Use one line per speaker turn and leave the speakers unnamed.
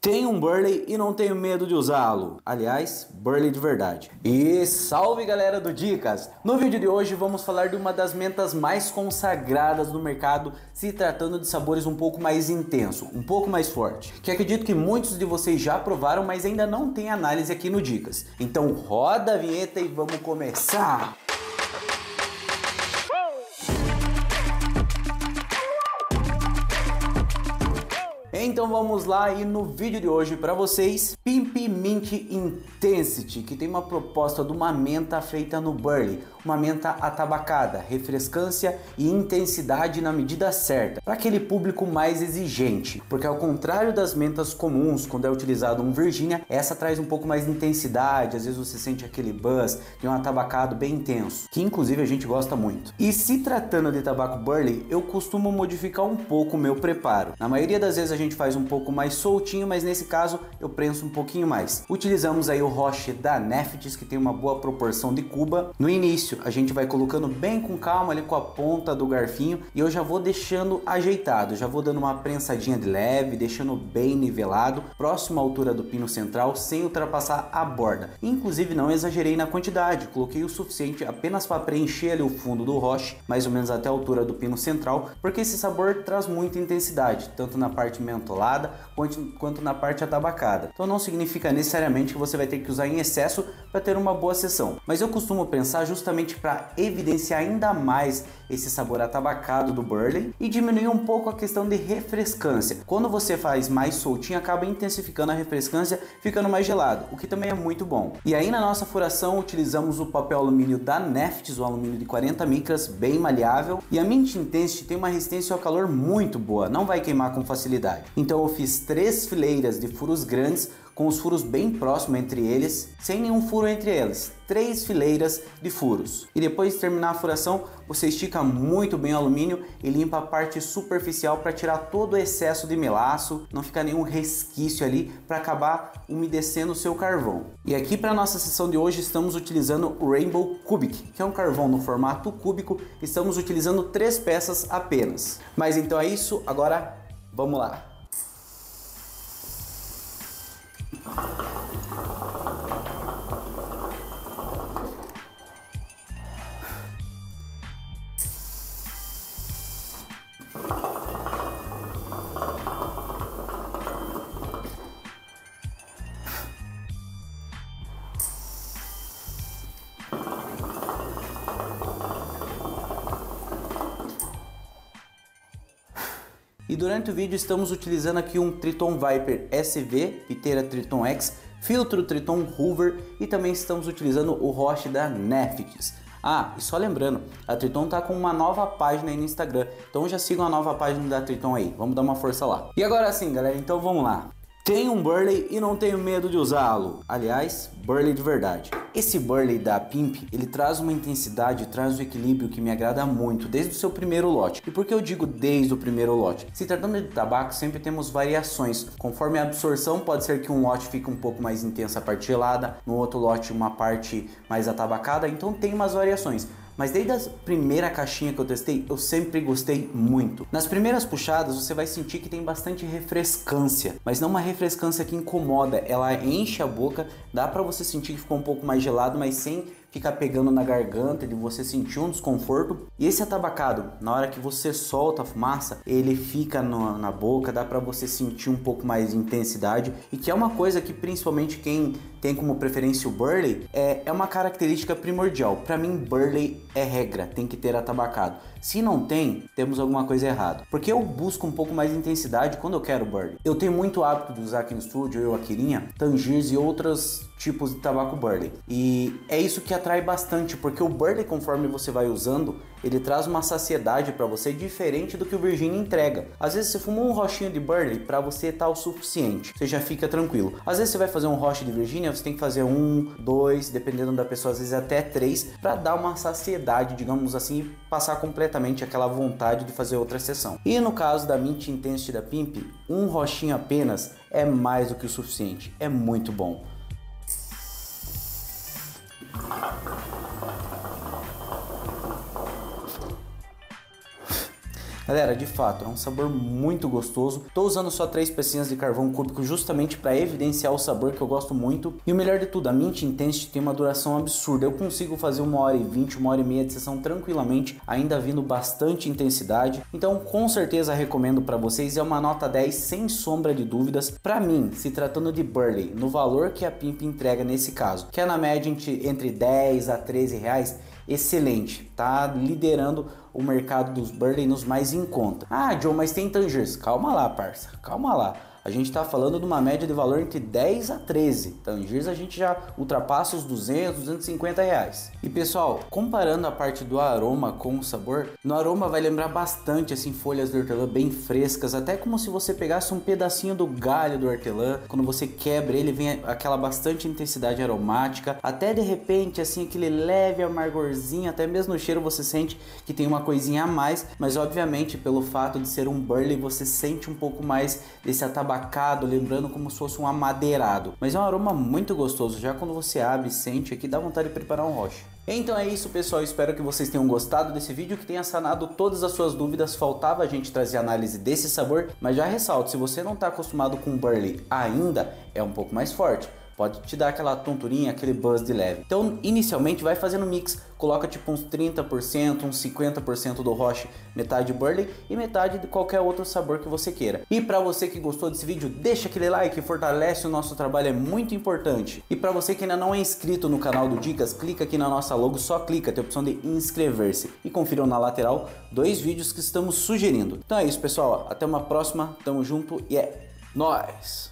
Tenho um Burley e não tenho medo de usá-lo. Aliás, Burley de verdade. E salve galera do Dicas! No vídeo de hoje vamos falar de uma das mentas mais consagradas no mercado, se tratando de sabores um pouco mais intenso, um pouco mais forte. Que acredito que muitos de vocês já provaram, mas ainda não tem análise aqui no Dicas. Então roda a vinheta e vamos começar! Então vamos lá, e no vídeo de hoje para vocês, Pimp Mint Intensity, que tem uma proposta de uma menta feita no Burley, uma menta atabacada, refrescância e intensidade na medida certa, para aquele público mais exigente, porque ao contrário das mentas comuns, quando é utilizado um Virginia, essa traz um pouco mais de intensidade, às vezes você sente aquele buzz de um atabacado bem intenso, que inclusive a gente gosta muito. E se tratando de tabaco Burley, eu costumo modificar um pouco o meu preparo. Na maioria das vezes a gente faz um pouco mais soltinho, mas nesse caso eu prenso um pouquinho mais. Utilizamos aí o Roche da Neftis, que tem uma boa proporção de cuba. No início a gente vai colocando bem com calma ali com a ponta do garfinho, e eu já vou deixando ajeitado, já vou dando uma prensadinha de leve, deixando bem nivelado, próximo à altura do pino central, sem ultrapassar a borda. Inclusive não exagerei na quantidade, coloquei o suficiente apenas para preencher ali o fundo do Roche, mais ou menos até a altura do pino central, porque esse sabor traz muita intensidade, tanto na parte mentolada quanto na parte atabacada. Então não significa necessariamente que você vai ter que usar em excesso para ter uma boa sessão, mas eu costumo pensar justamente para evidenciar ainda mais esse sabor atabacado do Burley e diminuir um pouco a questão de refrescância. Quando você faz mais soltinho, acaba intensificando a refrescância, ficando mais gelado, o que também é muito bom. E aí na nossa furação utilizamos o papel alumínio da Neftis, o alumínio de 40 micras, bem maleável, e a Mint Intensity tem uma resistência ao calor muito boa, não vai queimar com facilidade. Então eu fiz 3 fileiras de furos grandes, com os furos bem próximos entre eles, sem nenhum furo entre eles, 3 fileiras de furos. E depois de terminar a furação, você estica muito bem o alumínio e limpa a parte superficial para tirar todo o excesso de melaço, não ficar nenhum resquício ali, para acabar umedecendo o seu carvão. E aqui para nossa sessão de hoje estamos utilizando o Rainbow Cubic, que é um carvão no formato cúbico. Estamos utilizando 3 peças apenas. Mas então é isso, agora vamos lá. E durante o vídeo estamos utilizando aqui um Triton Viper SV, piteira Triton X, filtro Triton Hoover, e também estamos utilizando o Roche da Neftis. Ah, e só lembrando, a Triton tá com uma nova página aí no Instagram, então já sigam a nova página da Triton aí, vamos dar uma força lá. E agora sim galera, então vamos lá. Tenho um Burley e não tenho medo de usá-lo. Aliás, Burley de verdade. Esse Burley da Pimp, ele traz uma intensidade, traz um equilíbrio que me agrada muito desde o seu primeiro lote. E por que eu digo desde o primeiro lote? Se tratando de tabaco, sempre temos variações. Conforme a absorção, pode ser que um lote fique um pouco mais intensa a parte gelada, no outro lote uma parte mais atabacada, então tem umas variações. Mas desde a primeira caixinha que eu testei, eu sempre gostei muito. Nas primeiras puxadas você vai sentir que tem bastante refrescância, mas não uma refrescância que incomoda, ela enche a boca, dá pra você sentir que ficou um pouco mais gelado, mas sem ficar pegando na garganta, de você sentir um desconforto. E esse atabacado, na hora que você solta a fumaça, ele fica na boca, dá pra você sentir um pouco mais de intensidade, e que é uma coisa que principalmente quem tem como preferência o Burley, é uma característica primordial. Pra mim, Burley é regra, tem que ter atabacado. Se não tem, temos alguma coisa errada. Porque eu busco um pouco mais de intensidade quando eu quero Burley. Eu tenho muito hábito de usar aqui no estúdio, eu, a Kirinha, Tangiers e outros tipos de tabaco Burley. E é isso que atrai bastante, porque o Burley, conforme você vai usando, ele traz uma saciedade para você diferente do que o Virginia entrega. Às vezes você fumou um rochinho de Burley, para você tá o suficiente, você já fica tranquilo. Às vezes você vai fazer um roche de Virginia, você tem que fazer 1, 2, dependendo da pessoa, às vezes até 3, para dar uma saciedade, digamos assim, e passar completamente aquela vontade de fazer outra sessão. E no caso da Mint Intensity da Pimp, um rochinho apenas é mais do que o suficiente, é muito bom. Galera, de fato, é um sabor muito gostoso. Tô usando só 3 pecinhas de carvão cúbico justamente para evidenciar o sabor que eu gosto muito. E o melhor de tudo, a Mint Intensity tem uma duração absurda. Eu consigo fazer 1h20, 1h30 de sessão tranquilamente, ainda vindo bastante intensidade. Então, com certeza recomendo para vocês. É uma nota 10 sem sombra de dúvidas. Para mim, se tratando de Burley, no valor que a Pimp entrega nesse caso, que é na média entre 10 a 13 reais, excelente, tá liderando o mercado dos Burley nos mais em conta. Ah, John, mas tem Tangiers. Calma lá, parça, calma lá. A gente está falando de uma média de valor entre 10 a 13. Tangiers a gente já ultrapassa os 200, 250 reais. E pessoal, comparando a parte do aroma com o sabor, no aroma vai lembrar bastante assim folhas de hortelã bem frescas, até como se você pegasse um pedacinho do galho do hortelã. Quando você quebra ele, vem aquela bastante intensidade aromática, até de repente assim aquele leve amargorzinho, até mesmo no cheiro você sente que tem uma coisinha a mais, mas obviamente pelo fato de ser um Burley você sente um pouco mais desse atabacado, lembrando como se fosse um amadeirado. Mas é um aroma muito gostoso, já quando você abre e sente aqui, dá vontade de preparar um rocha. Então é isso, pessoal, espero que vocês tenham gostado desse vídeo, que tenha sanado todas as suas dúvidas. Faltava a gente trazer análise desse sabor, mas já ressalto, se você não está acostumado com Burley ainda, é um pouco mais forte. Pode te dar aquela tonturinha, aquele buzz de leve. Então, inicialmente, vai fazendo mix. Coloca tipo uns 30%, uns 50% do Roche, metade Burley e metade de qualquer outro sabor que você queira. E para você que gostou desse vídeo, deixa aquele like, fortalece o nosso trabalho, é muito importante. E para você que ainda não é inscrito no canal do Dicas, clica aqui na nossa logo, só clica, tem a opção de inscrever-se. E confiram na lateral 2 vídeos que estamos sugerindo. Então é isso, pessoal. Até uma próxima, tamo junto e é nóis!